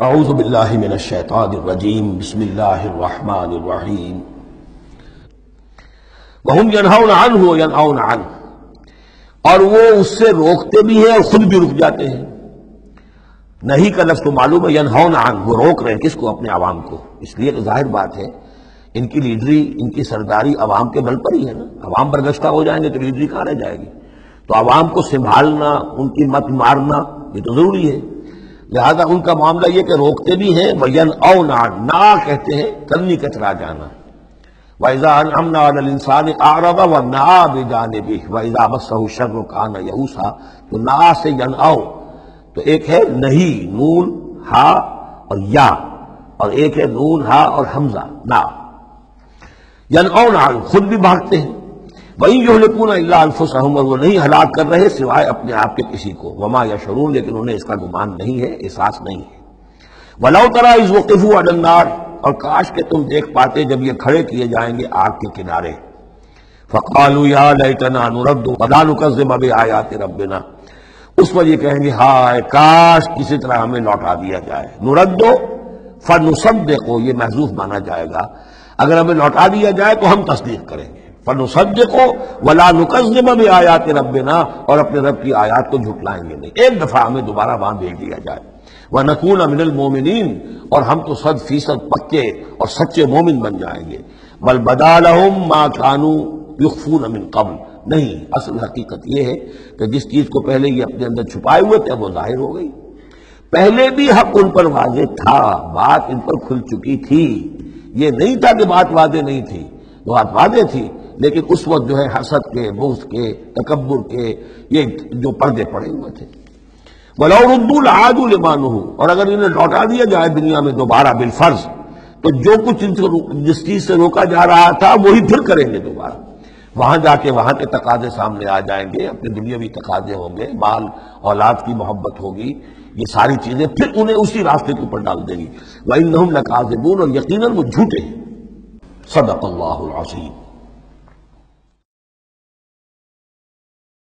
اعوذ باللہ من الشیطان الرجیم بسم اللہ الرحمن الرحیم وَهُمْ يَنْهَوْنَ عَنْهُ وَيَنْأَوْنَ عَنْهُ، اور وہ اس سے روکتے بھی ہیں اور خود بھی رک جاتے ہیں۔ نہیں کا لفظ تو معلوم ہے، يَنْهَوْنَ عَنْهُ، وہ روک رہے ہیں کس کو؟ اپنے عوام کو۔ اس لیے کہ ظاہر بات ہے ان کی لیڈری، ان کی سرداری عوام کے بل پر ہی ہے نا۔ عوام برگشتہ ہو جائیں گے تو لیڈری کہاں رہ جائے گی؟ تو عوام کو سنبھالنا، ان کی مت مارنا، یہ تو ضروری ہے۔ لہذا ان کا معاملہ یہ کہ روکتے بھی ہیں، وَيَنْأَوْنَ عَنْهُ، نا کہتے ہیں کنی کترا جانا۔ وَإِذَا أَنْعَمْنَا عَلَى الْإِنسَانِ أَعْرَضَ وَنَأَىٰ بِجَانِبِهِ وَإِذَا مَسَّهُ الشَّرُّ كَانَ يَئُوسًا، تو نا سے ینعو، تو ایک ہے نہیں، نون ہا اور یا، اور ایک ہے نون ہا اور حمزہ نا۔ ینعون عنہ، خود بھی بھاگتے ہیں۔ وَإِن يُهْلِكُونَ إِلَّا أَنفُسَهُمْ، اور وہ نہیں ہلاک کر رہے سوائے اپنے آپ کے کسی کو۔ وَمَا يَشْعُرُونَ، لیکن انہیں اس کا گمان نہیں ہے، احساس نہیں ہے۔ وَلَوْ تَرَىٰ إِذْ وُقِفُوا عَلَى النَّارِ، اور کاش کہ تم دیکھ پاتے جب یہ کھڑے کیے جائیں گے آگ کے کنارے۔ فَقَالُوا يَا لَيْتَنَا نُرَدُّ وَلَا نُكَذِّبَ بِآيَاتِ رَبِّنَا، اس پر یہ کہیں گے ہائے کاش کسی طرح ہمیں لوٹا دیا جائے۔ نُرَدُّ فَنُصَدِّقُ، یہ محذوف مانا جائے گا، اگر ہمیں لوٹا دیا جائے تو ہم تصدیق کریں گے۔ فَنُصَدِّقُ وَلَا نُكَذِّبَ بِآيَاتِ رَبِّنَا، اور اپنے رب کی آیات کو جھٹلائیں گے نہیں، ایک دفعہ ہمیں دوبارہ وہاں بھیج دیا جائے۔ وَنَكُونَ مِنَ الْمُؤْمِنِينَ، اور ہم تو 100% پکے اور سچے مومن بن جائیں گے۔ بل بدا لهم ما كانوا يخفون من قبل، نہیں، اصل حقیقت یہ ہے کہ جس چیز کو پہلے یہ اپنے اندر چھپائے ہوئے تھے وہ ظاہر ہو گئی۔ پہلے بھی حق ان پر واضح تھا، بات ان پر کھل چکی تھی، یہ نہیں تھا کہ بات واضح نہیں تھی، بات واضح تھی، لیکن اس وقت جو ہے حسد کے، بغض کے، تکبر کے یہ جو پردے پڑے ہوئے تھے۔ وَلَوْ رُدُّوا لَعَادُوا لِمَا نُهُوا، اور اگر انہیں لوٹا دیا جائے دنیا میں دوبارہ بالفرض، تو جو کچھ ان سے جس چیز سے روکا جا رہا تھا وہی پھر کریں گے دوبارہ۔ وہاں جا کے وہاں کے تقاضے سامنے آ جائیں گے، اپنے دنیاوی تقاضے ہوں گے، مال اولاد کی محبت ہوگی، یہ ساری چیزیں پھر انہیں اسی راستے کے اوپر ڈال دیں گی۔ وَإِنَّهُمْ لَكَاذِبُونَ، اور یقیناً وہ جھوٹے ہیں۔ صدق اللہ العظیم۔